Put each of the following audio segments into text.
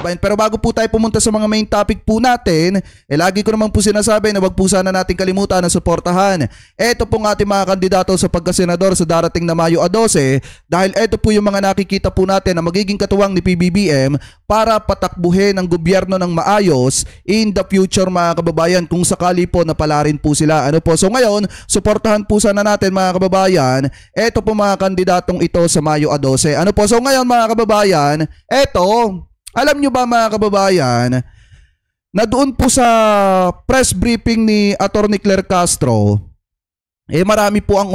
kababayan. Pero bago po tayo pumunta sa mga main topic po natin, lagi ko naman po sinasabi na wag po sana natin kalimutan na suportahan eto pong ating mga kandidato sa pagkasenador sa darating na Mayo 12 dahil eto po yung mga nakikita po natin na magiging katuwang ni PBBM para patakbuhin ang gobyerno ng maayos in the future mga kababayan kung sakali po napalarin po sila. Ano po? So ngayon, suportahan po sana natin mga kababayan eto po mga kandidatong ito sa Mayo 12. Ano po? So ngayon mga kababayan, eto, alam nyo ba mga kababayan, na doon po sa press briefing ni Attorney Claire Castro, marami po ang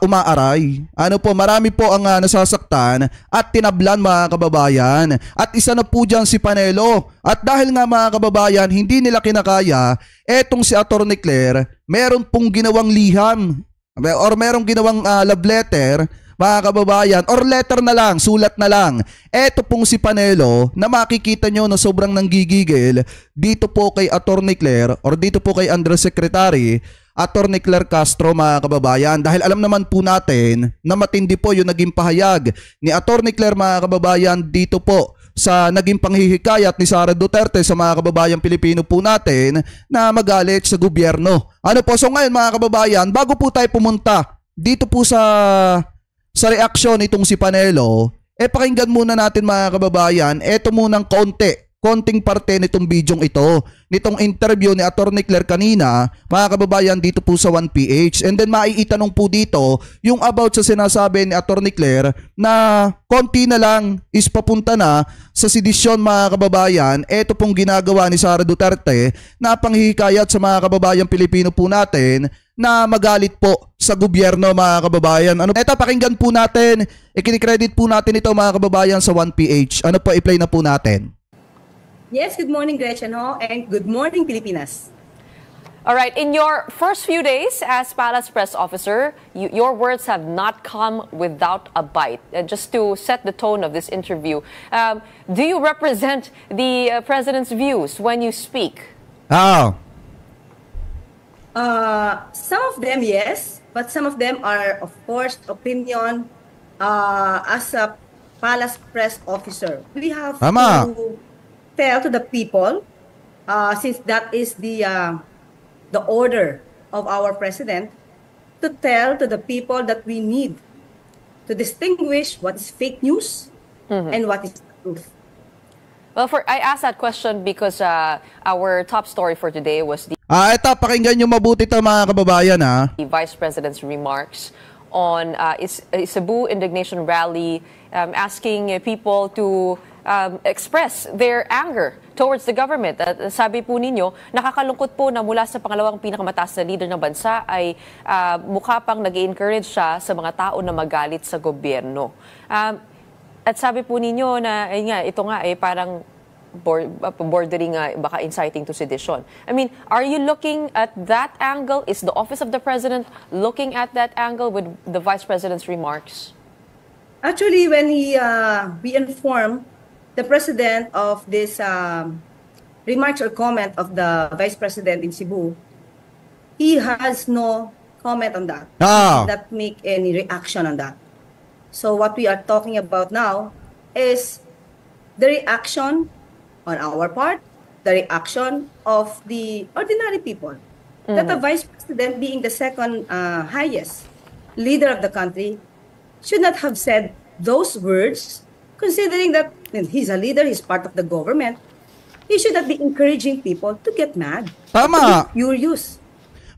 umaaray. Ano po, marami po ang nasasaktan at tinablan mga kababayan. At isa na po dyan si Panelo. At dahil nga mga kababayan, hindi nila kinakaya, etong si Attorney Claire, meron pong ginawang liham or merong ginawang love letter mga kababayan, or letter na lang, sulat na lang. Eto pong si Panelo na makikita nyo na sobrang nanggigigil dito po kay Attorney Claire or dito po kay Undersecretary Attorney Claire Castro mga kababayan. Dahil alam naman po natin na matindi po yung naging pahayag ni Attorney Claire mga kababayan dito po sa naging panghihikayat ni Sara Duterte sa mga kababayan Pilipino po natin na magalit sa gobyerno. Ano po, so ngayon mga kababayan, bago po tayo pumunta dito po sa reaksyon nitong si Panelo, pakinggan muna natin mga kababayan, eto munang konting parte nitong bidyong ito, nitong interview ni Attorney Claire kanina, mga kababayan dito po sa 1PH. And then maiitanong po dito yung about sa sinasabi ni Attorney Claire na konti na lang is papunta na sa sedisyon mga kababayan. Ito pong ginagawa ni Sara Duterte na panghihikayat sa mga kababayan Pilipino po natin na magalit po sa gobyerno mga kababayan. Ano, eto pakinggan po natin, ikinikredit po natin ito mga kababayan sa 1PH. Ano po, i-play na po natin. Yes, good morning Gretchen ho, and good morning Pilipinas. All right, in your first few days as Palace Press Officer, your words have not come without a bite. Just to set the tone of this interview, do you represent the President's views when you speak? Some of them, yes, but some of them are, of course, opinion. As a Palace Press Officer, we have to tell to the people, since that is the order of our president, to tell to the people that we need to distinguish what is fake news and what is truth. Well, I asked that question because our top story for today was the ito, pakinggan nyo mabuti ito mga kababayan the Vice President's remarks on Cebu indignation rally, asking people to express their anger towards the government. At sabi po ninyo, nakakalungkot po na mula sa pangalawang pinakamataas na leader ng bansa ay mukha pang nag-encourage siya sa mga tao na magalit sa gobyerno. At sabi po ninyo na ito nga parang bordering baka inciting to sedition. I mean, are you looking at that angle? Is the Office of the President looking at that angle with the Vice President's remarks? Actually, when we informed the President of this remarks or comment of the Vice President in Cebu, he has no comment on that. He did not make any reaction on that. So what we are talking about now is the reaction on our part, the reaction of the ordinary people. That the Vice President, being the second highest leader of the country, should not have said those words, considering that he's a leader, he's part of the government. He should not be encouraging people to get mad. Tama. To be furious.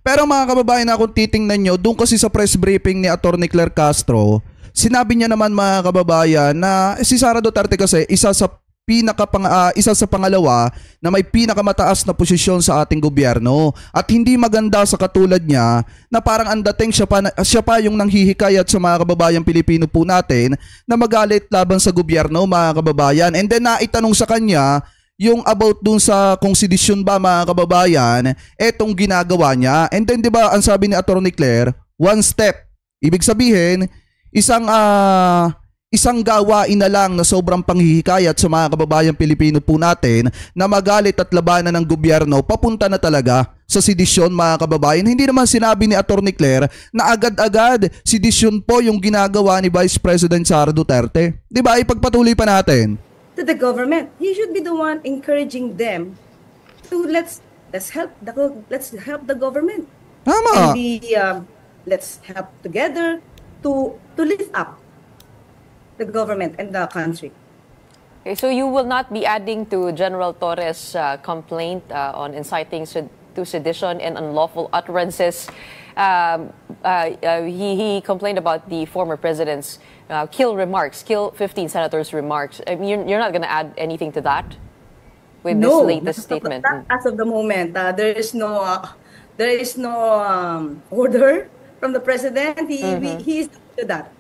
Pero mga kababayan, kung titingnan nyo, doon kasi sa press briefing ni Attorney Claire Castro, sinabi niya naman mga kababayan na si Sara Duterte kasi isa sa pangalawa na may pinakamataas na posisyon sa ating gobyerno. At hindi maganda sa katulad niya na parang ang dating siya pa yung nanghihikayat sa mga kababayan Pilipino po natin na magalit laban sa gobyerno mga kababayan. And then naitanong sa kanya yung about dun sa kung sedisyon ba mga kababayan, etong ginagawa niya. And then 'di ba ang sabi ni Attorney Claire, one step. Ibig sabihin, isang gawain na lang na sobrang panghihikayat sa mga kababayan Pilipino po natin na magalit at labanan ng gobyerno, papunta na talaga sa sedisyon mga kababayan. Hindi naman sinabi ni Attorney Claire na agad-agad sedisyon po yung ginagawa ni Vice President Sara Duterte. Diba? Ipagpatuloy pa natin. to the government. He should be the one encouraging them to let's help the government. Tama. And let's help together to lift up the government and the country. Okay, so you will not be adding to General Torres' complaint on inciting to sedition and unlawful utterances. He complained about the former president's kill 15 senators' remarks. I mean, you're not going to add anything to that with this latest statement? Not as of the moment. There is no order from the president. He is to that.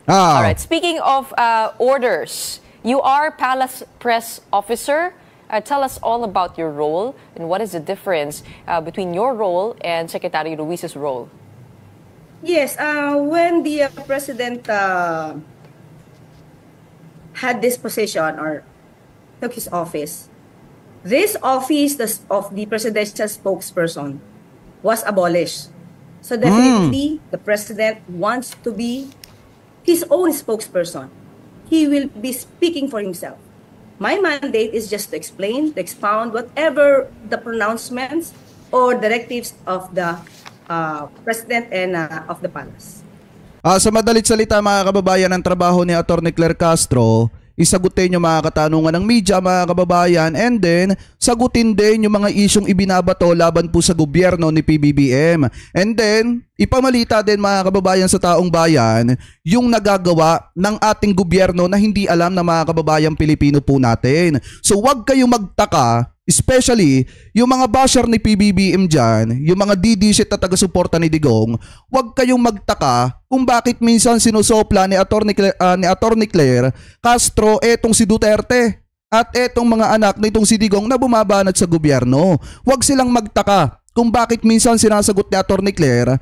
All right. Speaking of orders, you are Palace Press Officer. Tell us all about your role and what is the difference between your role and Secretary Ruiz's role. Yes, when the president had this position or took his office, this office of the presidential spokesperson was abolished. So definitely the president wants to be his own spokesperson. He will be speaking for himself. My mandate is just to explain, to expound whatever the pronouncements or directives of the president and of the palace. Sa madalit salita mga kababayan, ang trabaho ni Atty. Claire Castro, isagutin yung mga katanungan ng media mga kababayan, and then sagutin din yung mga isyong ibinabato laban po sa gobyerno ni PBBM. And then ipamalita din mga kababayan sa taong bayan yung nagagawa ng ating gobyerno na hindi alam ng mga kababayan Pilipino po natin. So wag kayong magtaka, especially yung mga basher ni PBBM dyan, yung mga didisit na taga-suporta ni Digong, wag kayong magtaka kung bakit minsan sinusopla ni Atty. Claire Castro etong si Duterte at etong mga anak nitong si Digong na bumabanat sa gobyerno. Wag silang magtaka kung bakit minsan sinasagot ni Atty. Claire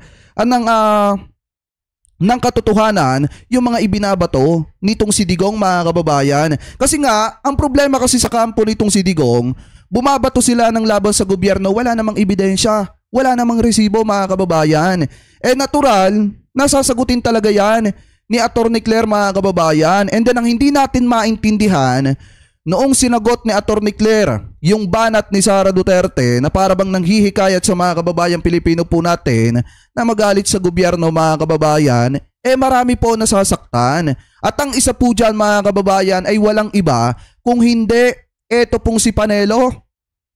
ng katotohanan yung mga ibinabato nitong si Digong mga kababayan. Kasi nga, ang problema kasi sa kampo nitong si Digong, bumabato sila ng laban sa gobyerno, wala namang ebidensya, wala namang resibo mga kababayan. Natural, nasasagutin talaga yan ni Atty. Claire mga kababayan. And then ang hindi natin maintindihan, noong sinagot ni Atty. Claire yung banat ni Sara Duterte na parabang nanghihikayat sa mga kababayan Pilipino po natin na magalit sa gobyerno mga kababayan, marami po nasasaktan. At ang isa po dyan mga kababayan ay walang iba kung hindi eto pong si Panelo.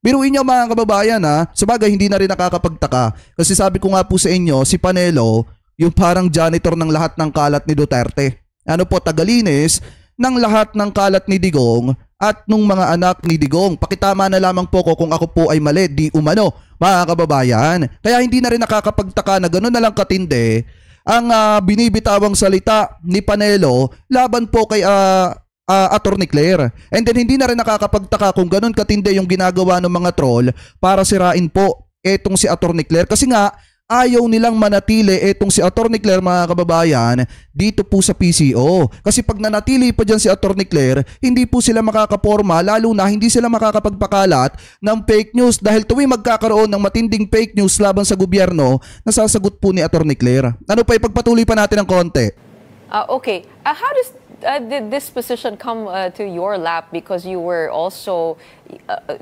Biruin nyo mga kababayan sabagay hindi na rin nakakapagtaka kasi sabi ko nga po sa inyo, si Panelo yung parang janitor ng lahat ng kalat ni Duterte. Ano po, tagalinis ng lahat ng kalat ni Digong at nung mga anak ni Digong. Pakitama na lamang po ko kung ako po ay mali, di umano mga kababayan. Kaya hindi na rin nakakapagtaka na gano'n na lang katindi ang binibitawang salita ni Panelo laban po kay Atty. Claire. And then hindi na rin nakakapagtaka kung gano'n katindi yung ginagawa ng mga troll para sirain po etong si Atty. Claire. Kasi nga ayaw nilang manatili etong si Atty. Claire mga kababayan dito po sa PCO. Kasi pag nanatili pa dyan si Atty. Claire, hindi po sila makakaporma, lalo na hindi sila makakapagpakalat ng fake news dahil tuwing magkakaroon ng matinding fake news laban sa gobyerno, nasasagot po ni Atty. Claire. Ano pa, ipagpatuloy pa natin ang konti. Okay. How did this position come to your lap? Because you were also,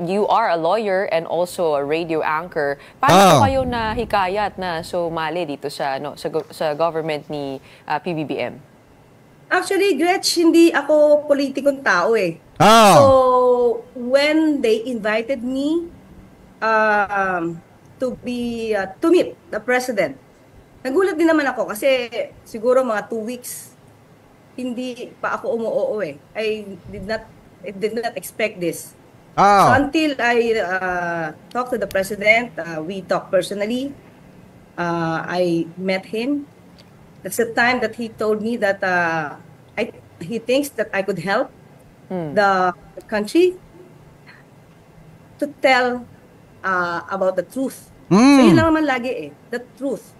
you are a lawyer and also a radio anchor. Paano kayo na hikayat na sumali dito sa government ni PBBM? Actually, Gretch, hindi ako politikong tao eh. So, when they invited me to meet the president, nagulat din naman ako kasi siguro mga 2 weeks hindi pa ako umuoo eh. I did not expect this. So until I talked to the president, we talked personally. I met him. That's the time that he told me that he thinks that I could help the country to tell about the truth. So yun lang naman lagi eh, the truth.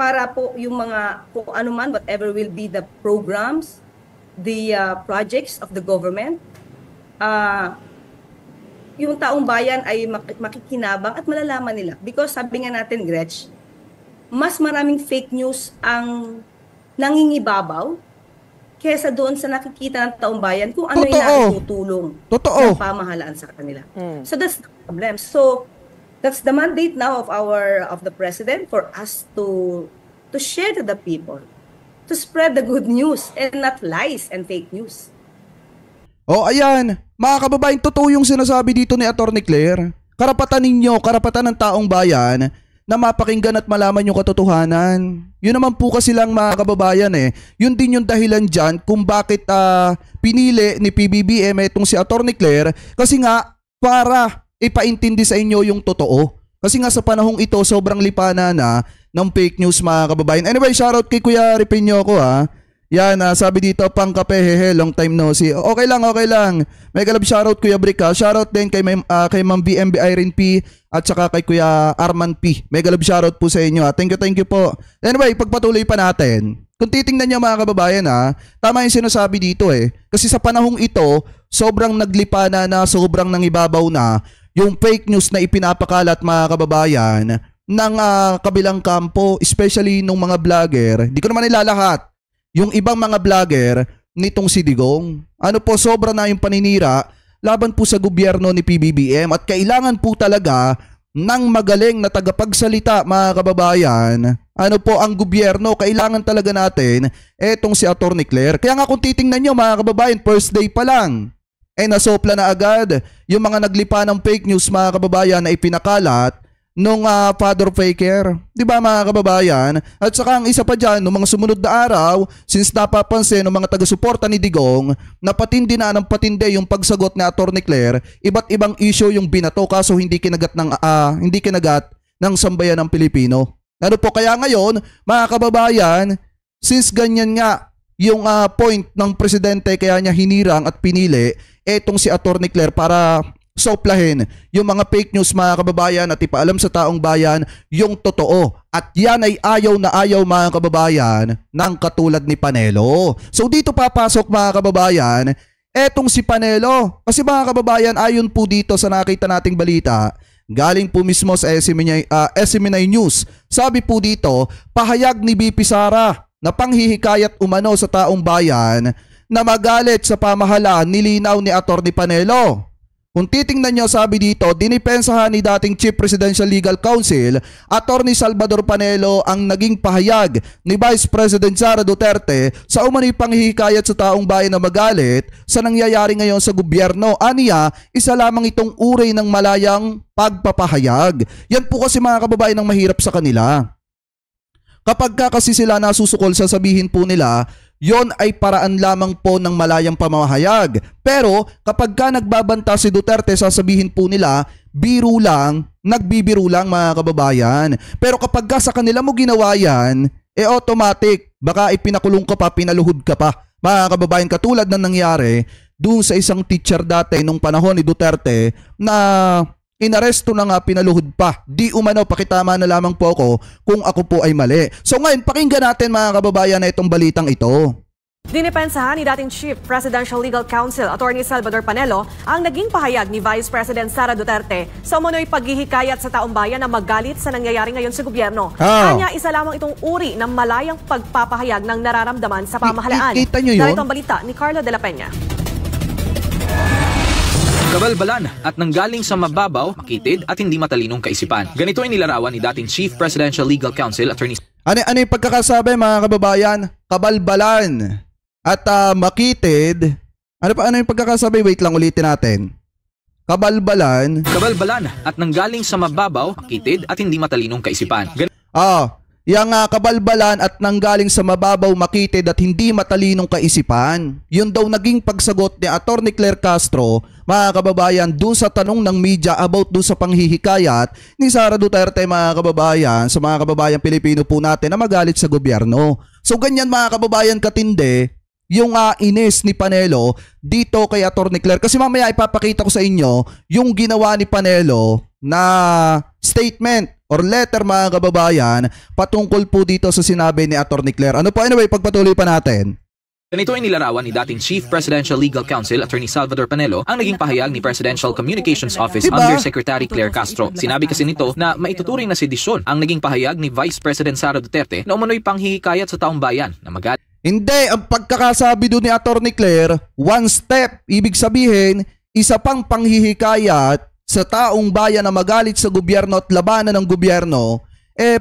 Para po yung mga kung ano man, whatever will be the programs, the projects of the government, yung taong bayan ay makikinabang at malalaman nila. Because sabi nga natin, Gretch, mas maraming fake news ang nangingibabaw kesa doon sa nakikita ng taong bayan kung ano yung Totoo. naitutulong Totoo. ng pamahalaan sa kanila. So that's the problem. So that's the mandate now of the president for us to share to the people, to spread the good news and not lies and fake news. Oh, ayan. Mga kababayan, totoo yung sinasabi dito ni Atty. Claire. Karapatan ninyo, karapatan ng taong bayan na mapakinggan at malaman yung katotohanan. Yun naman po kasi lang mga kababayan Yun din yung dahilan dyan kung bakit pinili ni PBBM itong si Atty. Claire kasi nga para ipaintindi sa inyo yung totoo. Kasi nga sa panahong ito sobrang lipanan na ng fake news mga kababayan. Anyway, shoutout kay Kuya Ripinyo ko Yan, sabi dito, pang kape, hehe, long time no see. Okay lang, okay lang. May galab shoutout Kuya Brick Shoutout din kay Ma'am BMB Irene P at saka kay Kuya Arman P. May galab shoutout po sa inyo. Thank you po. Anyway, pagpatuloy pa natin. Kung titingnan niyo mga kababayan tama yung sinasabi dito Kasi sa panahong ito, sobrang naglipana na, sobrang nangibabaw na yung fake news na ipinapakalat mga kababayan ng kabilang kampo, especially nung mga vlogger. Hindi ko naman nilalahat. Yung ibang mga vlogger nitong si Digong. Ano po, sobra na yung paninira laban po sa gobyerno ni PBBM at kailangan po talaga ng magaling na tagapagsalita mga kababayan. Ano po ang gobyerno, kailangan talaga natin etong si Atty. Claire. Kaya nga kung titingnan nyo mga kababayan, first day pa lang nasopla na agad yung mga naglipa ng fake news mga kababayan na ipinakalat nung father faker, di ba mga kababayan? At saka ang isa pa dyan, nung mga sumunod na araw, since napapansin ng mga taga-suporta ni Digong na patindi na ng patindi yung pagsagot ni Atty. Claire, iba't ibang issue yung binato kaso hindi kinagat ng sambayan ng Pilipino. Ano po kaya ngayon, mga kababayan, since ganyan nga yung point ng presidente kaya niya hinirang at pinili etong si Atty. Claire para soplahin yung mga fake news mga kababayan at ipaalam sa taong bayan yung totoo. At yan ay ayaw na ayaw mga kababayan ng katulad ni Panelo. So dito papasok mga kababayan etong si Panelo. Kasi mga kababayan, ayon po dito sa nakita nating balita, galing po mismo sa SMNI News. Sabi po dito, pahayag ni BP Sara na panghihikayat umano sa taong bayan na magalit sa pamahalaan nilinaw ni Atty. Panelo. Kung titingnan nyo, sabi dito, dinipensahan ni dating Chief Presidential Legal Counsel, Atty. Salvador Panelo ang naging pahayag ni Vice President Sara Duterte sa umano'y panghihikayat sa taong bayan na magalit sa nangyayari ngayon sa gobyerno. Aniya, isa lamang itong uri ng malayang pagpapahayag. Yan po kasi mga kababayan ang mahirap sa kanila. Kapag kasi sila nasusukol, sasabihin po nila, yon ay paraan lamang po ng malayang pamahayag. Pero kapag ka nagbabanta si Duterte, sasabihin po nila, biro lang, nagbibiro lang mga kababayan. Pero kapag ka sa kanila mo ginawa yan, automatic, baka ipinakulong ka pa, pinaluhod ka pa. Mga kababayan, katulad ng nangyari doon sa isang teacher dati nung panahon ni Duterte na inaresto na nga, pinaluhod pa. Di umano, pakitama na lamang po ako kung ako po ay mali. So ngayon, pakinggan natin mga kababayan na itong balitang ito. Dinipensahan ni dating Chief Presidential Legal Counsel Atty. Salvador Panelo ang naging pahayag ni Vice President Sara Duterte sa umano'y paghihikayat sa taong bayan na magalit sa nangyayari ngayon sa gobyerno. Kanya, isa lamang itong uri ng malayang pagpapahayag ng nararamdaman sa pamahalaan. Kita nyo yun? Narito ang balita ni Carlo de la Peña. Kabalbalan at nanggaling sa mababaw, makitid at hindi matalinong kaisipan. Ganito ay nilarawan ni dating Chief Presidential Legal Counsel Atty. Ano yung pagkakasabi mga kababayan? Kabalbalan at makitid. Ano yung pagkakasabi? Wait lang, ulitin natin. Kabalbalan at nanggaling sa mababaw, makitid at hindi matalinong kaisipan. Yang kabalbalan at nanggaling sa mababaw, makitid at hindi matalinong kaisipan. Yun daw naging pagsagot ni Atty. Claire Castro, mga kababayan, doon sa tanong ng media about doon sa panghihikayat ni Sara Duterte, mga kababayan, sa mga kababayan Pilipino po natin na magalit sa gobyerno. So ganyan mga kababayan katindi yung inis ni Panelo dito kay Atty. Claire. Kasi mamaya ipapakita ko sa inyo yung ginawa ni Panelo na statement or letter mga kababayan patungkol po dito sa sinabi ni Atty. Claire. Ano po, anyway, pagpatuloy pa natin. Ganito ay nilarawan ni dating Chief Presidential Legal Counsel Atty. Salvador Panelo ang naging pahayag ni Presidential Communications Office Undersecretary Claire Castro. Sinabi kasi nito na maituturing na sedisyon ang naging pahayag ni Vice President Sara Duterte na umano'y panghihikayat sa taong bayan na magalit. Hindi, ang pagkakasabi doon ni Attorney Claire, one step. Ibig sabihin, isa pang panghihikayat sa taong bayan na magalit sa gobyerno at labanan ng gobyerno,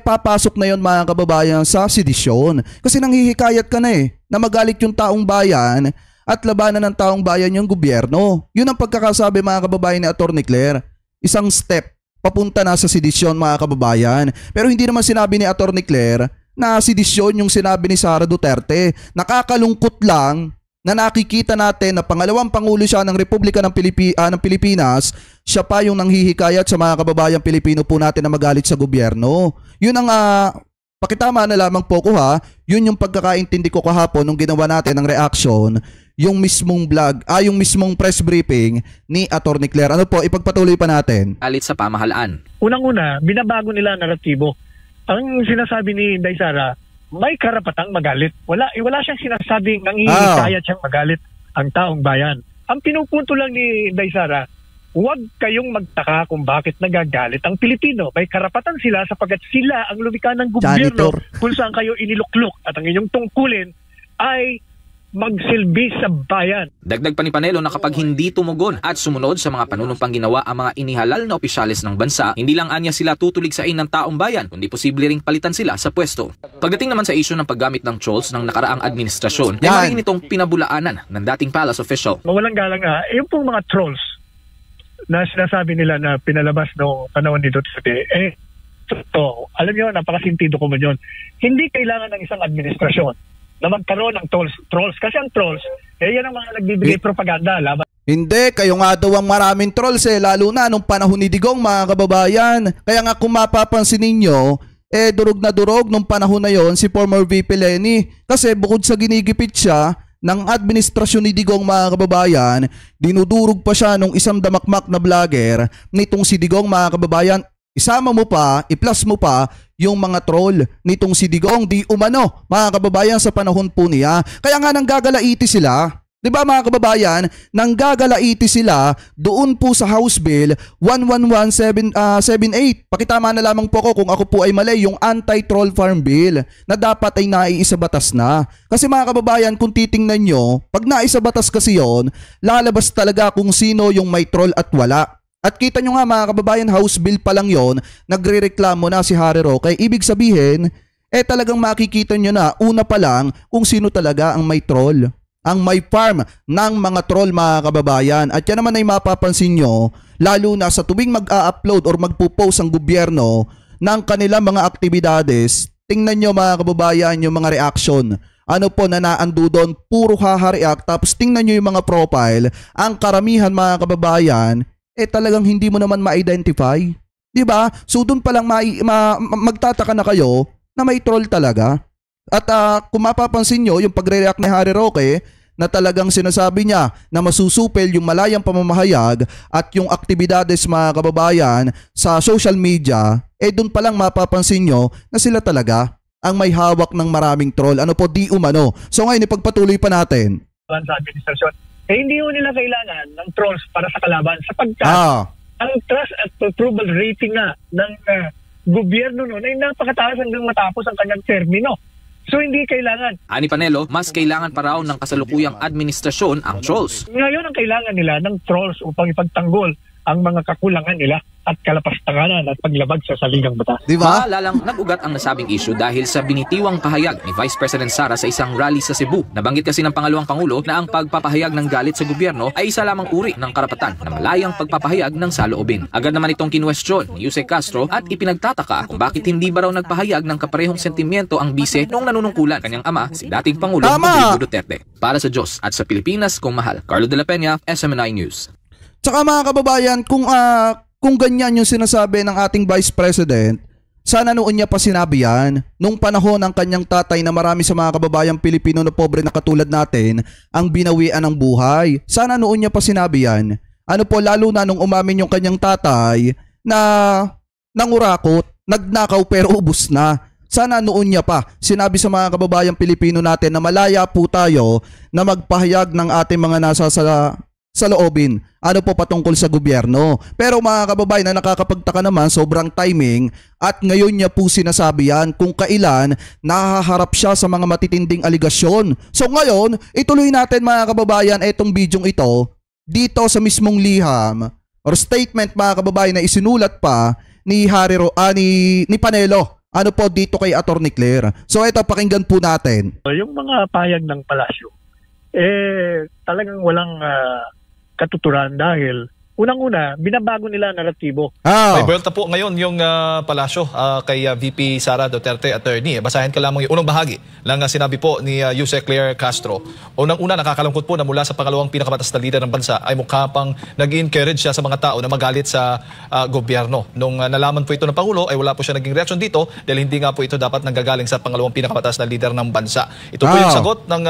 papasok na yon mga kababayan sa sedisyon. Kasi nanghihikayat ka na na magalit yung taong bayan at labanan ng taong bayan yung gobyerno. Yun ang pagkakasabi mga kababayan ni Attorney Claire. Isang step papunta na sa sedisyon mga kababayan. Pero hindi naman sinabi ni Attorney Claire na sedisyon yung sinabi ni Sara Duterte. Nakakalungkot lang na nakikita natin na pangalawang pangulo siya ng Republika ng Pilipinas, siya pa yung nanghihikayat sa mga kababayang Pilipino po natin na magalit sa gobyerno. Yun ang pakitama na lamang po ko yun yung pagkakaintindi ko kahapon nung ginawa natin ng reaction, yung mismong vlog, yung mismong press briefing ni Attorney Claire. Ano po, ipagpatuloy pa natin. Alit sa pamahalaan. Unang-una, binabago nila ang naratibo. Ang sinasabi ni Inday Sara, may karapatang magalit. Wala siyang sinasabing nanghihikayat siyang magalit ang taong bayan. Ang pinupunto lang ni Inday Sara, huwag kayong magtaka kung bakit nagagalit ang Pilipino. May karapatan sila sapagkat sila ang lumikha ng gobyerno kung saan kayo iniluklok at ang inyong tungkulin ay magsilbi sa bayan. Dagdag pa ni Panelo na kapag hindi tumugon at sumunod sa mga panunumpang ginawa ang mga inihalal na opisyales ng bansa, hindi lang anya sila tutuligsain ng taong bayan, kundi posible ring palitan sila sa pwesto. Pagdating naman sa isyu ng paggamit ng trolls ng nakaraang administrasyon, ay maring itong pinabulaanan ng dating palace official. Mawalang galang yung pong mga trolls na sinasabi nila na pinalabas noong panahon ni Duterte, alam niyo, napakasintido ko mo yun. Hindi kailangan ng isang administrasyon na magkaroon ng trolls. Kasi ang trolls, yan ang mga nagbibigay propaganda laban. Hindi, kayo nga daw ang maraming trolls lalo na nung panahon ni Digong mga kababayan. Kaya nga kung mapapansin ninyo, durog na durog nung panahon na yon si former VP Lenny. Kasi bukod sa ginigipit siya ng administrasyon ni Digong mga kababayan, dinudurog pa siya nung isang damakmak na vlogger nitong si Digong mga kababayan. Isama mo pa, i-plus mo pa yung mga troll nitong si Digong di umano mga kababayan sa panahon po niya. Kaya nga nanggagalaiti sila, di ba mga kababayan, nanggagalaiti sila doon po sa House Bill 111778. Pakitama na lamang po ko kung ako po ay mali, yung anti-troll farm bill na dapat ay naiisabatas na. Kasi mga kababayan, kung titingnan nyo, pag naisabatas kasi yon, lalabas talaga kung sino yung may troll at wala. At kita nyo nga mga kababayan, House Bill pa lang yon, nagrereklamo na si Harry Roque. Ibig sabihin, talagang makikita nyo na una pa lang kung sino talaga ang may troll, ang may farm ng mga troll mga kababayan. At yan naman ay mapapansin nyo, lalo na sa tuwing mag-a-upload or magpo-post ang gobyerno ng kanilang mga aktibidades. Tingnan nyo mga kababayan yung mga reaction. Ano po na naando doon, puro haha-react. Tapos tingnan nyo yung mga profile, ang karamihan mga kababayan, talagang hindi mo naman ma-identify. Diba? So doon pa lang magtataka na kayo na may troll talaga. At kung mapapansin nyo, yung pagre-react ni Harry Roque na talagang sinasabi niya na masusupil yung malayang pamamahayag at yung aktibidades mga kababayan sa social media, doon pa lang mapapansin nyo na sila talaga ang may hawak ng maraming troll. Ano po, di umano. So ngayon, ipagpatuloy pa natin. Sa administrasyon, hindi mo nila kailangan ng trolls para sa kalaban sapagkat ang trust at approval rating nga ng gobyerno noon ay napakataas hanggang matapos ang kanyang termino. So hindi kailangan. Ani Panelo, mas kailangan pa raw ng kasalukuyang administrasyon ang trolls. Ngayon ang kailangan nila ng trolls upang ipagtanggol ang mga kakulangan nila at kalapastanganan at paglabag sa saligang batas. Diba? Maalalang nag-ugat ang nasabing issue dahil sa binitiwang pahayag ni Vice President Sara sa isang rally sa Cebu. Nabanggit kasi ng pangalawang Pangulo na ang pagpapahayag ng galit sa gobyerno ay isa lamang uri ng karapatan na malayang pagpapahayag ng saloobin. Agad naman itong kinwestiyon ni Yusek Castro at ipinagtataka kung bakit hindi ba raw nagpahayag ng kaparehong sentimiento ang bise noong nanunungkulan kanyang ama si dating Pangulo Rodrigo Duterte. Para sa Diyos at sa Pilipinas kung mahal. Carlo de la Peña, SMNI News. Tsaka mga kababayan, kung ganyan yung sinasabi ng ating Vice President, sana noon niya pa sinabi yan nung panahon ng kanyang tatay na marami sa mga kababayang Pilipino na pobre na katulad natin ang binawian ng buhay. Sana noon niya pa sinabi yan. Ano po, lalo na nung umamin yung kanyang tatay na nangurakot, nagnakaw pero ubos na. Sana noon niya pa sinabi sa mga kababayang Pilipino natin na malaya po tayo na magpahayag ng ating mga nasa sa sa loobin. Ano po patungkol sa gobyerno. Pero mga kababayan, na nakakapagtaka naman, sobrang timing at ngayon niya po sinasabi yan kung kailan nahaharap siya sa mga matitinding aligasyon. So ngayon, ituloy natin mga kababayan itong bidyong ito dito sa mismong liham or statement mga kababayan na isinulat pa ni ni Panelo. Ano po dito kay Attorney Claire. So ito, pakinggan po natin. Yung mga pahayag ng palasyo, talagang walang katuturan dahil unang-una, binabago nila ang naratibo. May buwelta po ngayon yung palasyo kay VP Sara Duterte, attorney. Basahin ka lamang yung unang bahagi lang sinabi po ni Yusek Claire Castro. Unang-una, nakakalungkot po na mula sa pangalawang pinakamatas na leader ng bansa ay mukha pang nag-encourage siya sa mga tao na magalit sa gobyerno. Nung nalaman po ito ng Pangulo, ay wala po siya naging reaksyon dito dahil hindi nga po ito dapat nanggagaling sa pangalawang pinakamatas na leader ng bansa. Ito po yung sagot ng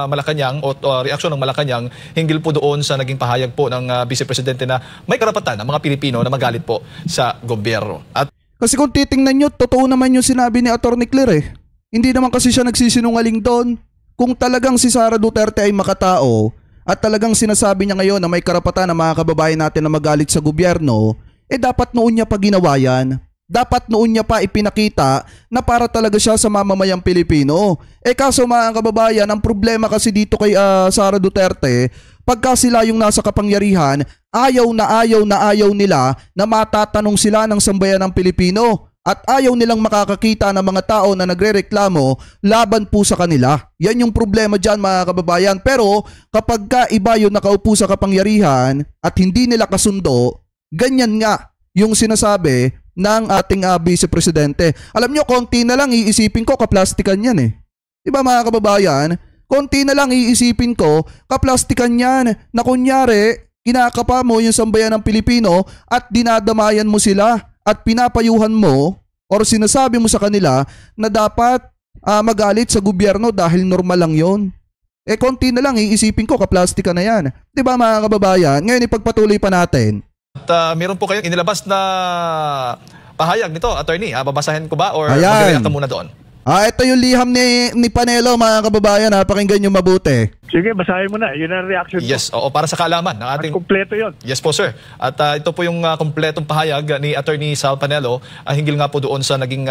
Malacanang o reaksyon ng Malacanang hinggil po doon sa naging pahayag po ng Vice President na may karapatan ang mga Pilipino na magalit po sa gobyerno. At kasi kung titingnan nyo, totoo naman yung sinabi ni Attorney Claire eh. Hindi naman kasi siya nagsisinungaling doon. Kung talagang si Sara Duterte ay makatao at talagang sinasabi niya ngayon na may karapatan ang mga kababayan natin na magalit sa gobyerno, dapat noon niya pa ginawa yan. Dapat noon niya pa ipinakita na para talaga siya sa mamamayang Pilipino. Kaso mga kababayan, ang problema kasi dito kay Sara Duterte, pagka sila yung nasa kapangyarihan, ayaw nila na matatanong sila ng sambayan ng Pilipino at ayaw nilang makakakita ng mga tao na nagrereklamo laban po sa kanila. Yan yung problema dyan mga kababayan. Pero kapag ka iba yung nakaupo sa kapangyarihan at hindi nila kasundo, ganyan nga yung sinasabi ng ating Vice Presidente. Alam nyo, konti na lang iisipin ko kaplastikan yan eh. Diba mga kababayan? Konti na lang iisipin ko kaplastikan yan na kunyari kinakapa mo yung sambayan ng Pilipino at dinadamayan mo sila at pinapayuhan mo or sinasabi mo sa kanila na dapat magalit sa gobyerno dahil normal lang yon. Konti na lang iisipin ko kaplastikan na yan. Diba mga kababayan? Ngayon ipagpatuloy pa natin. At meron po kayong inilabas na pahayag nito, attorney. Babasahin ko ba or Ayan. mag-react ka muna doon? Ito yung liham ni Panelo mga kababayan. Pakinggan nyo mabuti. Sige, basahin mo na. Yun ang reaction mo. Yes, oo, para sa kaalaman ng ating... At kumpleto yun. Yes po, sir. At ito po yung kumpletong pahayag ni Attorney Sal Panelo hinggil nga po doon sa naging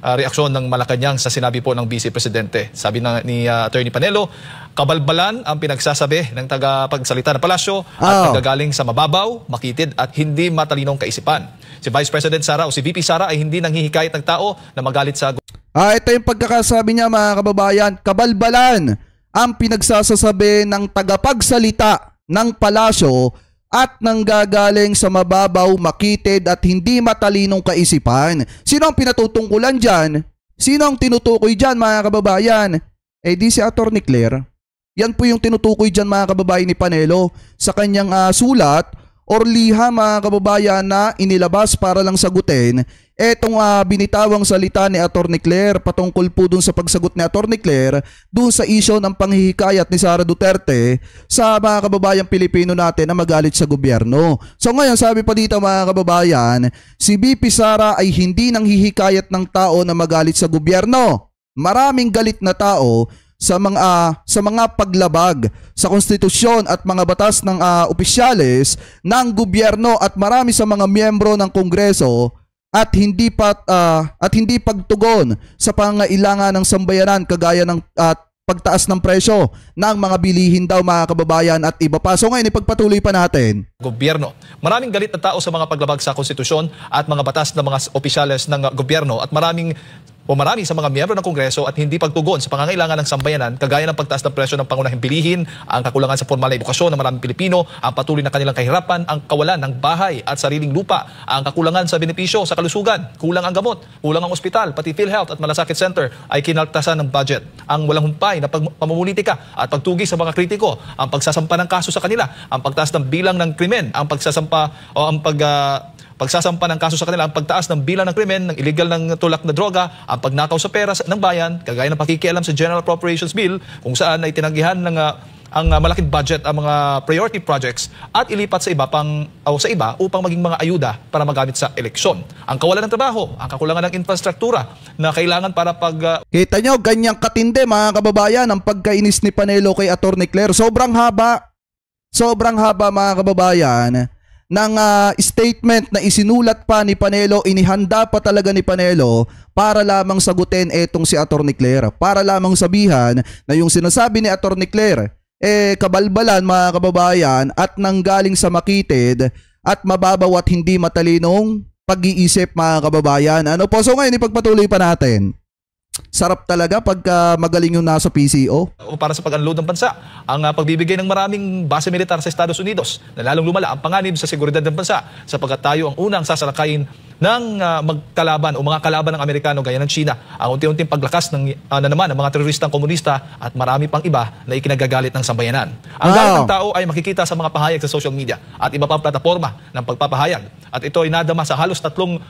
reaksyon ng Malacanang sa sinabi po ng Vice Presidente. Sabi ni Attorney Panelo, kabalbalan ang pinagsasabi ng tagapagsalita ng palasyo at nagagaling sa mababaw, makitid at hindi matalinong kaisipan. Si Vice President Sara o si VP Sara ay hindi nanghihikayat ng tao na magalit sa... Ito yung pagkakasabi niya mga kababayan, kabalbalan ang pinagsasasabi ng tagapagsalita ng palasyo at nanggagaling sa mababaw, makitid at hindi matalinong kaisipan. Sino ang pinatutungkulan dyan? Sino ang tinutukoy dyan mga kababayan? Di si Attorney Claire. Yan po yung tinutukoy dyan mga kababayan ni Panelo sa kanyang sulat or liha mga kababayan na inilabas para lang sagutin etong binitawang salita ni Attorney Claire patungkol po dun sa pagsagot ni Attorney Claire dun sa issue ng panghihikayat ni Sara Duterte sa mga kababayang Pilipino natin na magalit sa gobyerno. So ngayon sabi pa dito mga kababayan, si VP Sara ay hindi nanghihikayat ng tao na magalit sa gobyerno. Maraming galit na tao sa mga paglabag sa konstitusyon at mga batas ng opisyales ng gobyerno at marami sa mga miyembro ng Kongreso at hindi pagtugon sa pangailangan ng sambayanan kagaya ng pagtaas ng presyo ng mga bilihin daw mga kababayan at iba pa. So ngayon ipagpatuloy pa natin. Gobyerno. Maraming galit na tao sa mga paglabag sa konstitusyon at mga batas ng mga opisyales ng gobyerno at marami sa mga miyembro ng Kongreso at hindi pagtugon sa pangangailangan ng sambayanan kagaya ng pagtaas ng presyo ng pangunahing bilihin, ang kakulangan sa formal na edukasyon ng maraming Pilipino, ang patuloy na kanilang kahirapan, ang kawalan ng bahay at sariling lupa, ang kakulangan sa benepisyo sa kalusugan, kulang ang gamot, kulang ang ospital, pati PhilHealth at Malasakit Center ay kinaltasan ng budget. Ang walang humpay na pamumulitika at pagtugi sa mga kritiko, ang pagsasampa ng kaso sa kanila, ang pagtaas ng bilang ng krimen, ang pagsasampa ng kaso sa kanila, ang pagtaas ng bilang ng krimen, ng illegal ng tulak na droga, ang pagnakaw sa pera ng bayan, kagaya ng pakikialam sa General Appropriations Bill, kung saan ay tinanggihan ng ang malaking budget ang mga priority projects at ilipat sa iba upang maging mga ayuda para magamit sa eleksyon. Ang kawalan ng trabaho, ang kakulangan ng infrastruktura na kailangan para Kita nyo, ganyang katindi mga kababayan ang pagkainis ni Panelo kay Attorney Claire. Sobrang haba. Sobrang haba mga kababayan ng statement na isinulat pa ni Panelo, inihanda pa talaga ni Panelo para lamang sagutin etong si Atty. Claire. Para lamang sabihan na yung sinasabi ni Atty. Claire kabalbalan mga kababayan at nanggaling sa makitid at mababaw at hindi matalinong pag-iisip mga kababayan. Ano po? So ngayon ipagpatuloy pa natin. Sarap talaga pagka magaling yung nasa PCO. Para sa pag-unload ng bansa, ang pagbibigay ng maraming base militar sa Estados Unidos na lalong lumala ang panganib sa seguridad ng bansa sapagkat tayo ang unang sasalakayin ng magkalaban o mga kalaban ng Amerikano gaya ng China. Ang unti-unting paglakas na naman ng mga teroristang komunista at marami pang iba na ikinagagalit ng sambayanan. Ang galit ng tao ay makikita sa mga pahayag sa social media at iba pang plataforma ng pagpapahayag. At ito ay nadama sa halos 3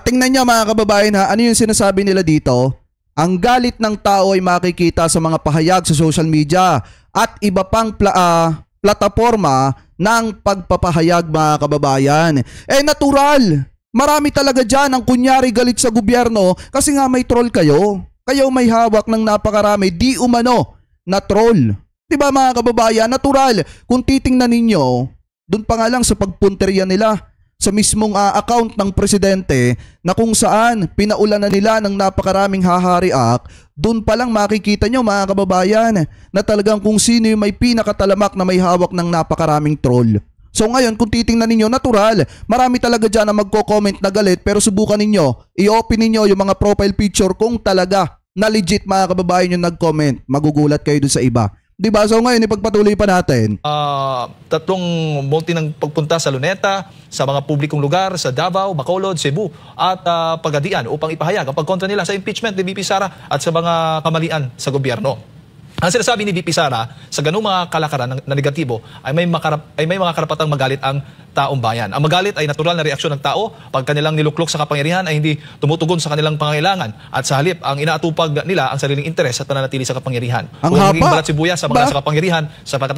tingnan nyo mga kababayan ha, ano yung sinasabi nila dito? Ang galit ng tao ay makikita sa mga pahayag sa social media at iba pang plataforma ng pagpapahayag mga kababayan. Natural. Marami talaga dyan ang kunyari galit sa gobyerno kasi nga may troll kayo. Kayo may hawak ng napakarami, di umano na troll. Diba mga kababayan? Natural. Kung titingnan ninyo, dun pa nga lang sa pagpunteriya nila sa mismong account ng presidente na kung saan pinaulan na nila ng napakaraming hahariak, dun pa lang makikita nyo mga kababayan na talagang kung sino yung may pinakatalamak na may hawak ng napakaraming troll. So ngayon kung titingnan ninyo, natural, marami talaga dyan na magko-comment na galit pero subukan ninyo, i-open ninyo yung mga profile picture kung talaga na legit mga kababayan yung nag-comment. Magugulat kayo dun sa iba. Diba? So ngayon, ipagpatuloy pa natin. Tatlong multi ng pagpunta sa Luneta, sa mga publikong lugar, sa Davao, Bacolod, Cebu, at Pagadian upang ipahayag ang pagkontra nila sa impeachment ni VP Sara at sa mga kamalian sa gobyerno. Ang sinasabi ni VP Sara, sa ganung mga kalakaran na negatibo, ay may mga karapatang magalit ang taong bayan. Ang magalit ay natural na reaksyon ng tao pag kanilang niluklok sa kapangyarihan ay hindi tumutugon sa kanilang pangangailangan at sa halip ang inaatupag nila ang sariling interes at pananatili sa kapangyarihan. Ang kung haba. maging balat sibuyas sa mga nasa kapangyarihan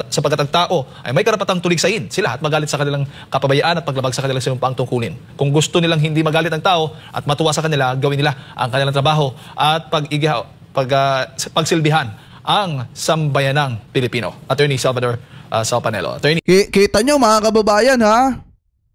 sapagkat ang tao ay may karapatang tuligsain sila at magalit sa kanilang kapabayaan at paglabag sa kanilang sinumpaang tungkulin. Kung gusto nilang hindi magalit ang tao at matuwa sa kanila, gawin nila ang kanilang trabaho at pagsilbihan ang sambayanang Pilipino. Attorney Salvador Panelo. Attorney. Kita nyo mga kababayan ha?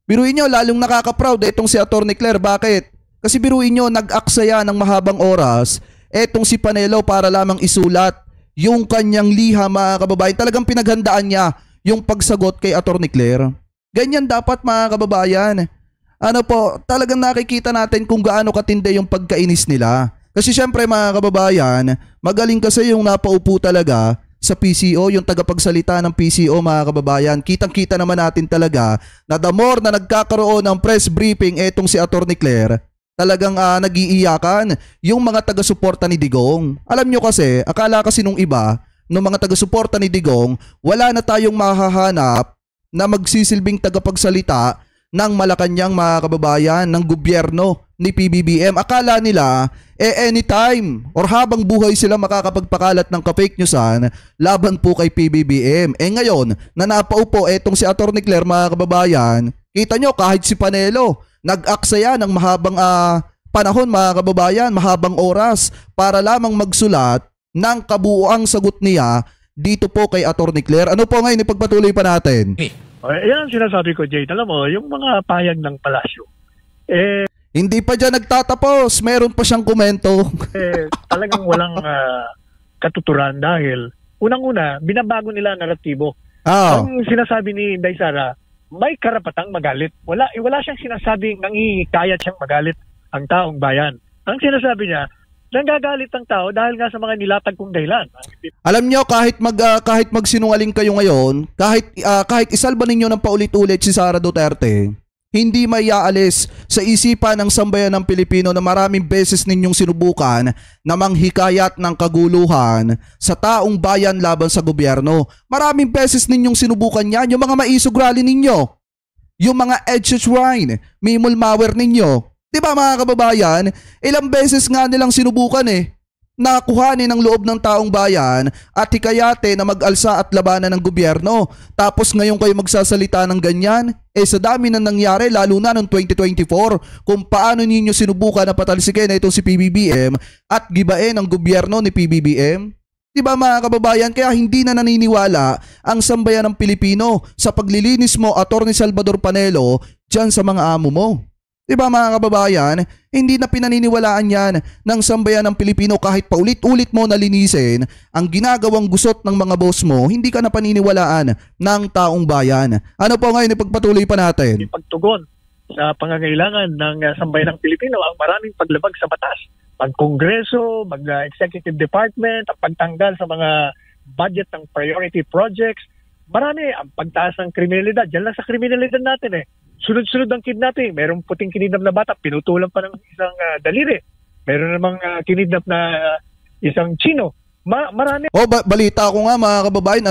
Biruin nyo, lalong nakaka-proud itong si Atty. Claire. Bakit? Kasi biruin nyo, nag-aksaya ng mahabang oras etong si Panelo para lamang isulat yung kanyang liham mga kababayan. Talagang pinaghandaan niya yung pagsagot kay Atty. Claire. Ganyan dapat mga kababayan. Ano po, talagang nakikita natin kung gaano katindi yung pagkainis nila. Kasi syempre mga kababayan, magaling kasi yung napaupo talaga sa PCO, yung tagapagsalita ng PCO mga kababayan. Kitang-kita naman natin talaga na the more na nagkakaroon ng press briefing etong si Atty. Claire, talagang nag-iiyakan yung mga taga-suporta ni Digong. Alam nyo kasi, akala kasi nung iba, nung mga taga-suporta ni Digong, wala na tayong mahahanap na magsisilbing tagapagsalita ng Malacanang mga kababayan, ng gobyerno ni PBBM. Akala nila anytime or habang buhay sila makakapagpakalat ng ka-fake newsan laban po kay PBBM. Ngayon na napaupo etong si Atty. Claire mga kababayan, kita nyo kahit si Panelo nag-aksaya ng mahabang panahon mga kababayan, mahabang oras para lamang magsulat ng kabuuang sagot niya dito po kay Atty. Claire. Ano po ngayon, ipagpatuloy pa natin. Yan ang sinasabi ko, Jade. Alam mo, yung mga pahayag ng palasyo, hindi pa dyan nagtatapos. Meron pa siyang komento. Talagang walang katuturan dahil unang-una, binabago nila ang naratibo. Ang sinasabi ni Inday Sara, may karapatang magalit. Wala siyang sinasabing nangihikayat siyang magalit ang taong bayan. Ang sinasabi niya, nanggagalit ang tao dahil nga sa mga nilatag kong dahilan. Alam nyo, kahit magsinungaling kayo ngayon, kahit isalba ninyo ng paulit-ulit si Sara Duterte, hindi may aalis sa isipan ng sambayan ng Pilipino na maraming beses ninyong sinubukan na manghikayat ng kaguluhan sa taong bayan laban sa gobyerno. Maraming beses ninyong sinubukan yan, yung mga maisog rally ninyo, yung mga edge shrine, mimul mawer ninyo. Diba mga kababayan, ilang beses nga nilang sinubukan na kuhanin ang loob ng taong bayan at hikayate na mag-alsa at labanan ng gobyerno. Tapos ngayon kayo magsasalita ng ganyan? Sa dami na nangyari, lalo na noong 2024, kung paano ninyo sinubukan na patalsikin na itong si PBBM at gibain ang gobyerno ni PBBM. Di ba mga kababayan? Kaya hindi na naniniwala ang sambayan ng Pilipino sa paglilinis mo, Atty. Salvador Panelo, dyan sa mga amo mo. Di ba mga kababayan? Hindi na pinaniniwalaan yan ng sambayan ng Pilipino kahit paulit-ulit mo nalinisin ang ginagawang gusot ng mga boss mo, hindi ka na paniniwalaan ng taong bayan. Ano po ngayon, ipagpatuloy pa natin? Ipagtugon sa pangangailangan ng sambayan ng Pilipino ang maraming paglabag sa batas. Pag-Kongreso, mag-Executive Department, ang pagtanggal sa mga budget ng priority projects. Marami ang pagtaas ng kriminalidad. Diyan lang sa kriminalidad natin Sunod-sunod ang kidnapping. Merong puting kinidnap na bata, pinutulan pa ng isang daliri. Meron namang kinidnap na isang Chino. Marami. Balita ko nga mga kababayan,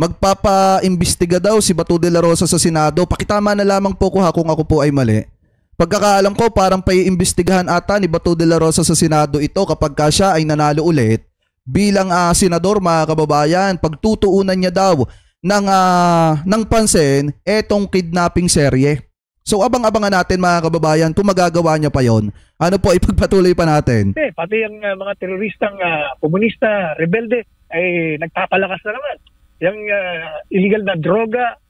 magpapa-imbestiga daw si Bato de la Rosa sa Senado. Pakitama na lamang po ko kung ako po ay mali. Pagkakaalam ko, parang paiimbestigahan ata ni Bato de la Rosa sa Senado ito kapag siya ay nanalo ulit bilang senador mga kababayan. Pagtutuunan niya daw ng pansin etong kidnapping serye. So abang-abangan natin mga kababayan kung magagawa niya pa yon. Ano po, ipagpatuloy pa natin. Pati ang mga teroristang komunista, rebelde ay nagpapalakas na naman. Yung illegal na droga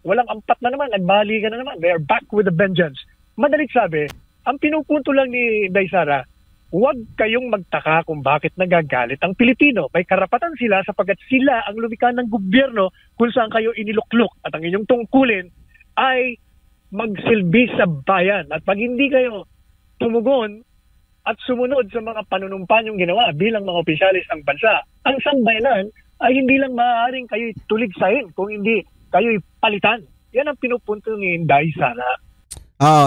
walang ampat na naman, nagbalikan na naman. They are back with a vengeance. Madalit sabi, ang pinupunto lang ni Inday Sara, huwag kayong magtaka kung bakit nagagalit ang Pilipino. May karapatan sila sapagkat sila ang lumikha ng gobyerno kung saan kayo iniluklok at ang inyong tungkulin ay magsilbi sa bayan. At pag hindi kayo tumugon at sumunod sa mga panunumpan yung ginawa bilang mga opisyalis ng bansa, ang sambayanan ay hindi lang maaaring kayo tuligsahin kung hindi kayo palitan. Yan ang pinupunto ni Inday Sara.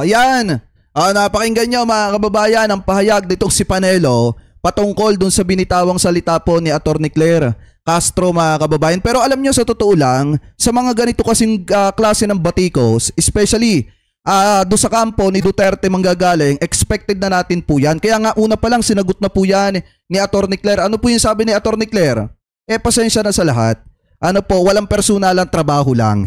Yan. Napakinggan nyo mga kababayan ang pahayag nitong si Panelo patungkol dun sa binitawang salita po ni Atty. Claire Castro mga kababayan. Pero alam nyo, sa totoo lang, sa mga ganito kasing klase ng batikos, especially doon sa kampo ni Duterte manggagaling, expected na natin po yan. Kaya nga una pa lang sinagot na po yan ni Atty. Claire. Ano po yung sabi ni Atty. Claire? Pasensya na sa lahat. Ano po, walang personalang trabaho lang.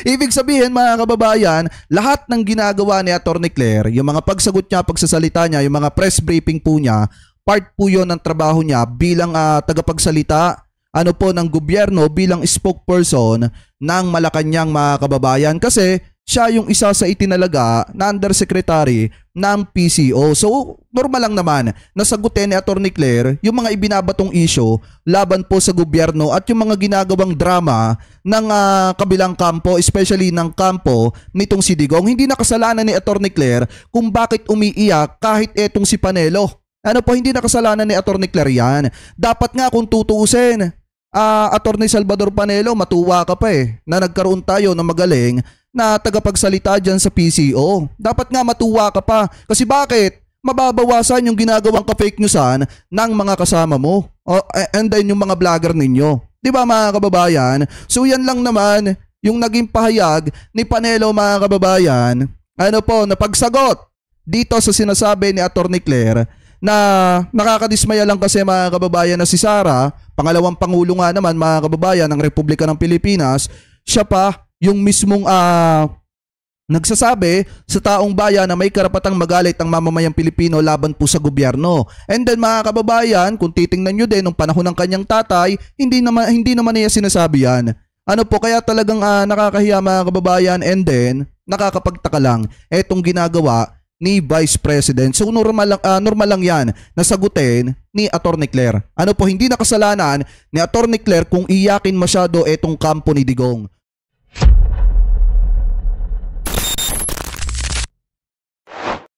Ibig sabihin mga kababayan, lahat ng ginagawa ni Atty. Claire, yung mga pagsagot niya, pagsasalita niya, yung mga press briefing po niya, part po yon ng trabaho niya bilang tagapagsalita ng gobyerno, bilang spokesperson ng Malacanang mga kababayan. Kasi siya yung isa sa itinalaga na undersecretary ng PCO. So, normal lang naman na sagutin ni Atty. Claire yung mga ibinabatong issue laban po sa gobyerno at yung mga ginagawang drama ng kabilang kampo, especially ng kampo nitong si Digong. Hindi nakasalanan ni Atty. Claire kung bakit umiiyak kahit etong si Panelo. Hindi nakasalanan ni Atty. Claire yan. Dapat nga kung tutuusin, Atty. Salvador Panelo, matuwa ka pa na nagkaroon tayo ng magaling na tagapagsalita dyan sa PCO. Dapat nga matuwa ka pa. Kasi bakit? Mababawasan yung ginagawang ka-fake newsan ng mga kasama mo. And then yung mga vlogger ninyo. Di ba mga kababayan? So yan lang naman yung naging pahayag ni Panelo mga kababayan. Na pagsagot dito sa sinasabi ni Atty. Claire na nakakadismaya lang kasi mga kababayan na si Sara, pangalawang pangulo nga naman mga kababayan ng Republika ng Pilipinas, siya pa yung mismong nagsasabi sa taong bayan na may karapatang magalit ang mamamayang Pilipino laban po sa gobyerno. And then mga kababayan, kung titingnan nyo din nung panahon ng kanyang tatay, hindi naman niya sinasabi yan. Kaya talagang nakakahiya mga kababayan, and then nakakapagtaka lang etong ginagawa ni Vice President. So normal lang yan na sagutin ni Atty. Claire. Hindi nakasalanan ni Atty. Claire kung iyakin masyado etong kampo ni Digong.